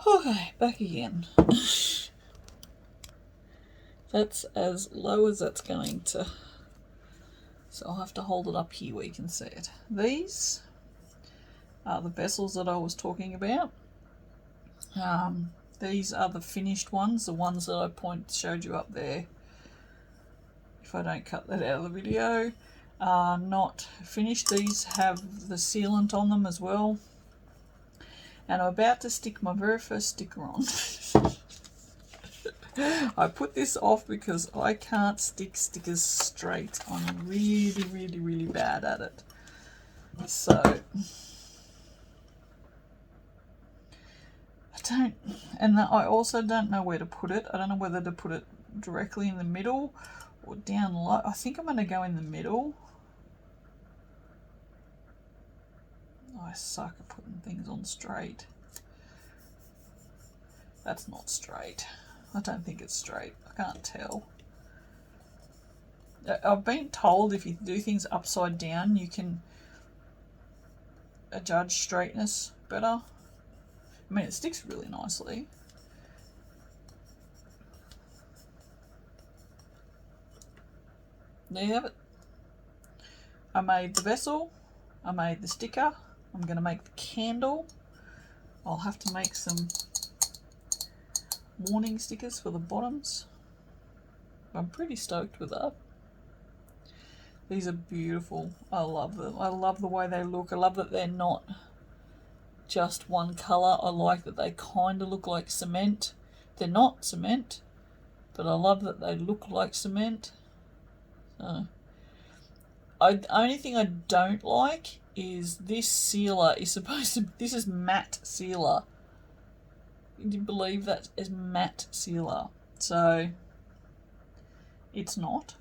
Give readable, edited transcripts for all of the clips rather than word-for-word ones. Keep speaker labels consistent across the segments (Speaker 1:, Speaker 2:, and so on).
Speaker 1: Okay, back again. That's as low as that's going to. So I'll have to hold it up here where you can see it. These are the vessels that I was talking about. These are the finished ones, the ones that I showed you up there. If I don't cut that out of the video. Not finished. These have the sealant on them as well. And I'm about to stick my very first sticker on. I put this off because I can't stick stickers straight. I'm really, really, really bad at it. So I also don't know where to put it. I don't know whether to put it directly in the middle or down low. I think I'm going to go in the middle. I suck at putting things on straight. That's not straight. I don't think it's straight. I can't tell. I've been told if you do things upside down, you can judge straightness better. I mean, it sticks really nicely. There you have it. I made the vessel. I made the sticker. I'm going to make the candle. I'll have to make some warning stickers for the bottoms. I'm pretty stoked with that. These are beautiful. I love them. I love the way they look. I love that they're not just one colour. I like that they kind of look like cement. They're not cement, but I love that they look like cement. So, the only thing I don't like is this sealer is supposed to. This is matte sealer. Can you believe that is matte sealer? So it's not.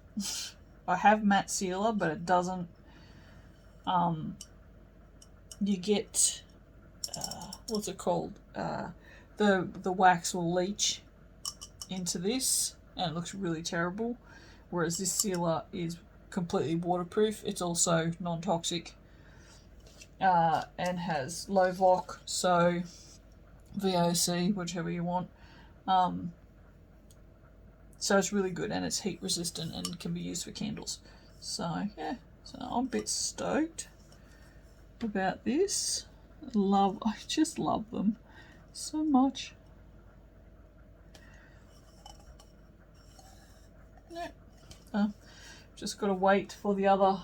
Speaker 1: I have matte sealer, but it doesn't. You get what's it called? The wax will leach into this, and it looks really terrible. Whereas this sealer is completely waterproof. It's also non-toxic and has low VOC, so VOC, whichever you want. So it's really good, and it's heat resistant and can be used for candles. So yeah, so I'm a bit stoked about this. I just love them so much. Yeah. Just got to wait for the other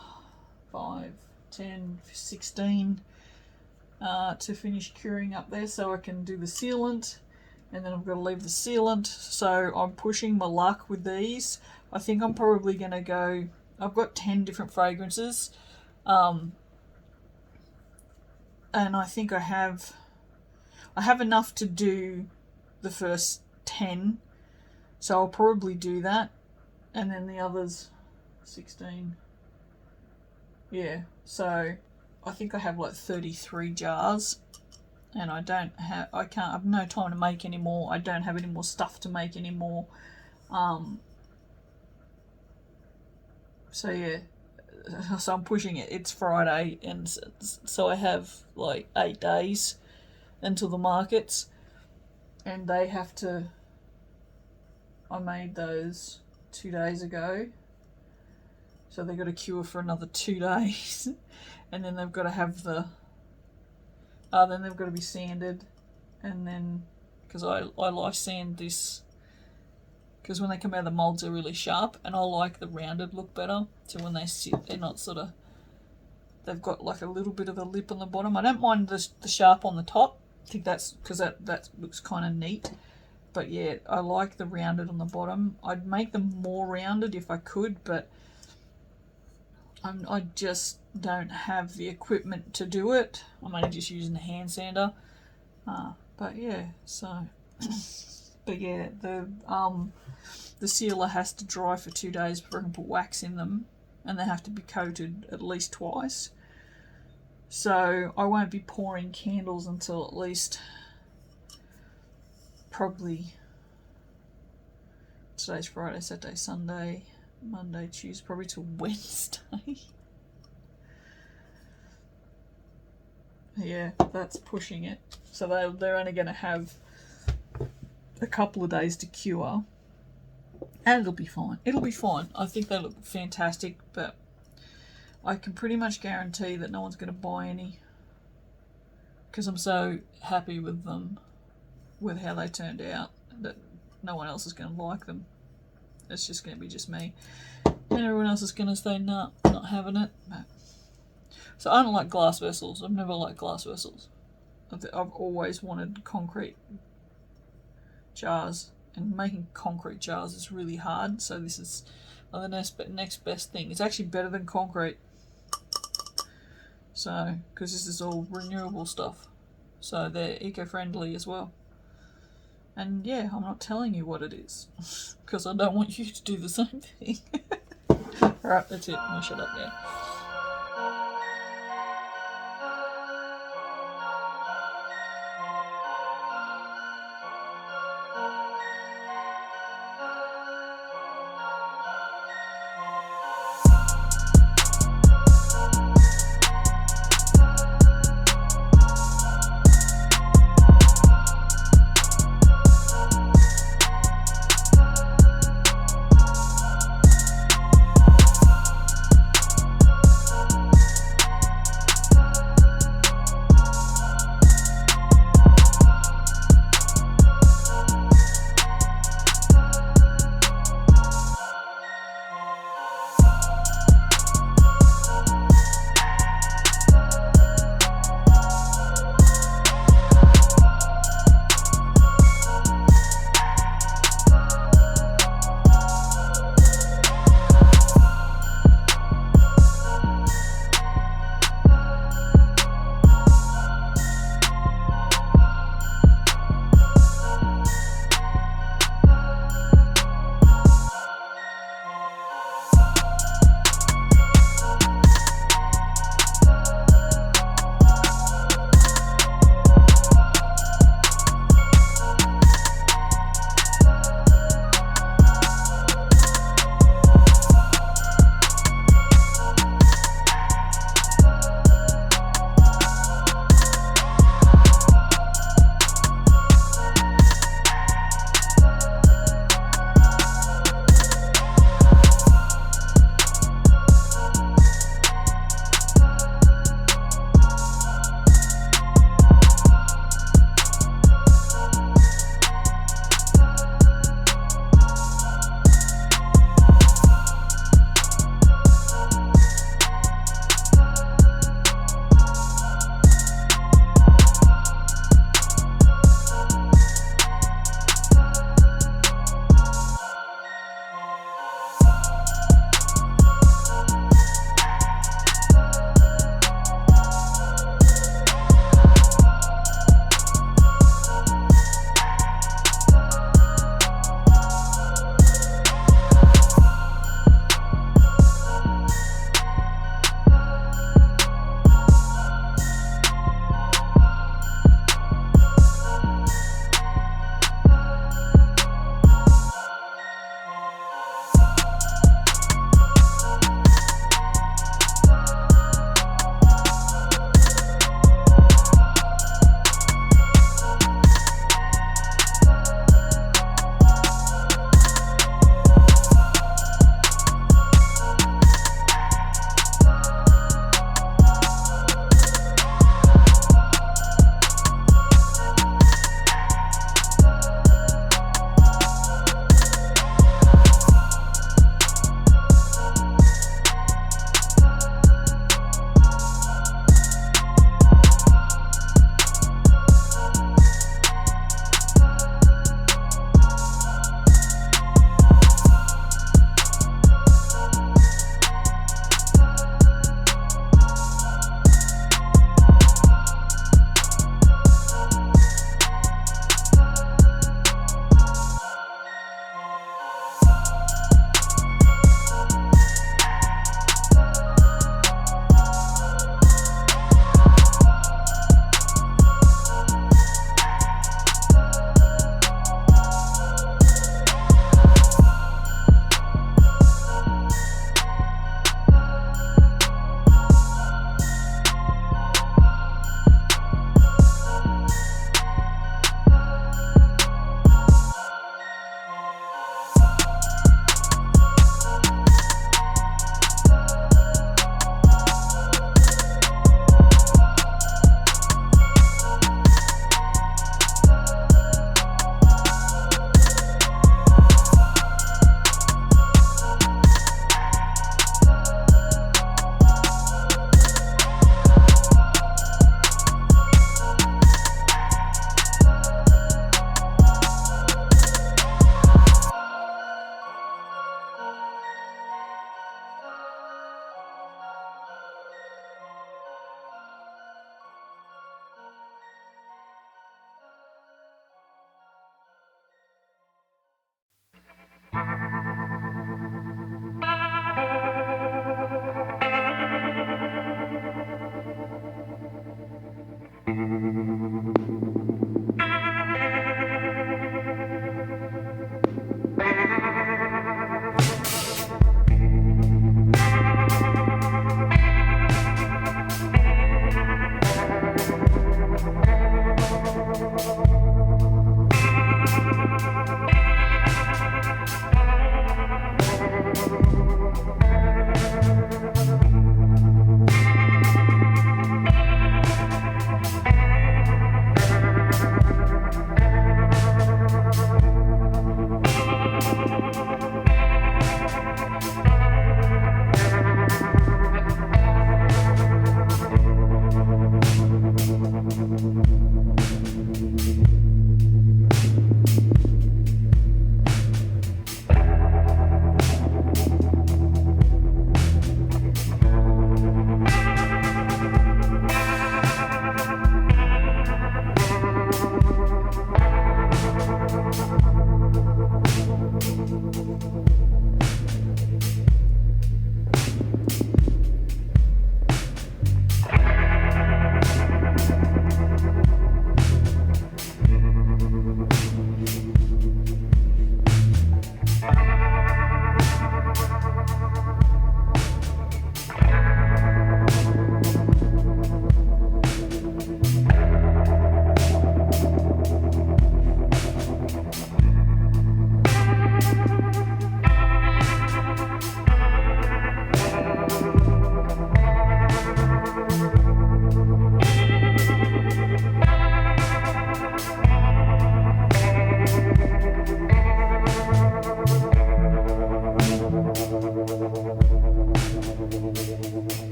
Speaker 1: 5, 10, 16 to finish curing up there so I can do the sealant, and then I've got to leave the sealant. So I'm pushing my luck with these. I think I'm probably going to go, I've got 10 different fragrances, and I think I have enough to do the first 10, so I'll probably do that, and then the others 16. Yeah, so I think I have like 33 jars, and I have no time to make any more. I don't have any more stuff to make anymore. So yeah, so I'm pushing it. It's Friday, and so I have like 8 days until the markets, and they have to. I made those 2 days ago, so they've got to cure for another 2 days, and then they've got to have then they've got to be sanded, and then because I like sand this. Because when they come out of the moulds, they're really sharp, and I like the rounded look better. So when they sit, they're not sort of. They've got like a little bit of a lip on the bottom. I don't mind the sharp on the top. I think that's because that looks kind of neat. But yeah, I like the rounded on the bottom. I'd make them more rounded if I could, but I just don't have the equipment to do it. I'm only just using the hand sander. But yeah, so. But yeah, the sealer has to dry for 2 days before I can put wax in them, and they have to be coated at least twice. So I won't be pouring candles until at least probably today's Friday, Saturday, Sunday, Monday, Tuesday, probably till Wednesday. Yeah, that's pushing it. So they're only going to have a couple of days to cure, and it'll be fine. It'll be fine. I think they look fantastic, but I can pretty much guarantee that no one's going to buy any because I'm so happy with them, with how they turned out, that no one else is going to like them. It's just going to be just me. And everyone else is going to say, nah, not having it. But... So I don't like glass vessels. I've never liked glass vessels. I've always wanted concrete jars. And making concrete jars is really hard. So this is the next best thing. It's actually better than concrete. So, because this is all renewable stuff. So they're eco-friendly as well. And yeah, I'm not telling you what it is. Because I don't want you to do the same thing. Alright, that's it. I'll shut up now.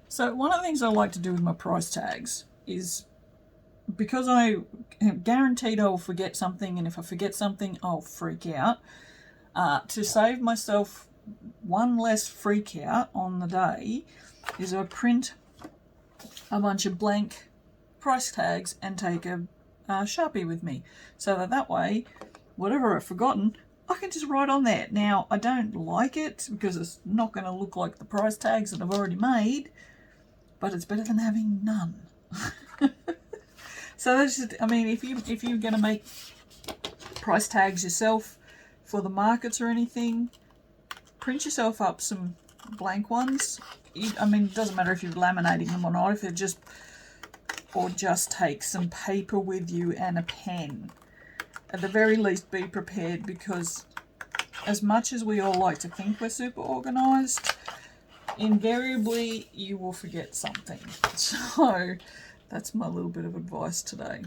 Speaker 1: So one of the things I like to do with my price tags is, because I am guaranteed I will forget something, and if I forget something I'll freak out, to save myself one less freak out on the day, is I print a bunch of blank price tags and take a Sharpie with me, so that way whatever I've forgotten I can just write on there. Now I don't like it because it's not going to look like the price tags that I've already made, but it's better than having none. So that's just, I mean, if you're going to make price tags yourself for the markets or anything, print yourself up some blank ones. I mean, it doesn't matter if you're laminating them or not, if it just, or just take some paper with you and a pen. At the very least, be prepared, because as much as we all like to think we're super organised, invariably you will forget something. So that's my little bit of advice today.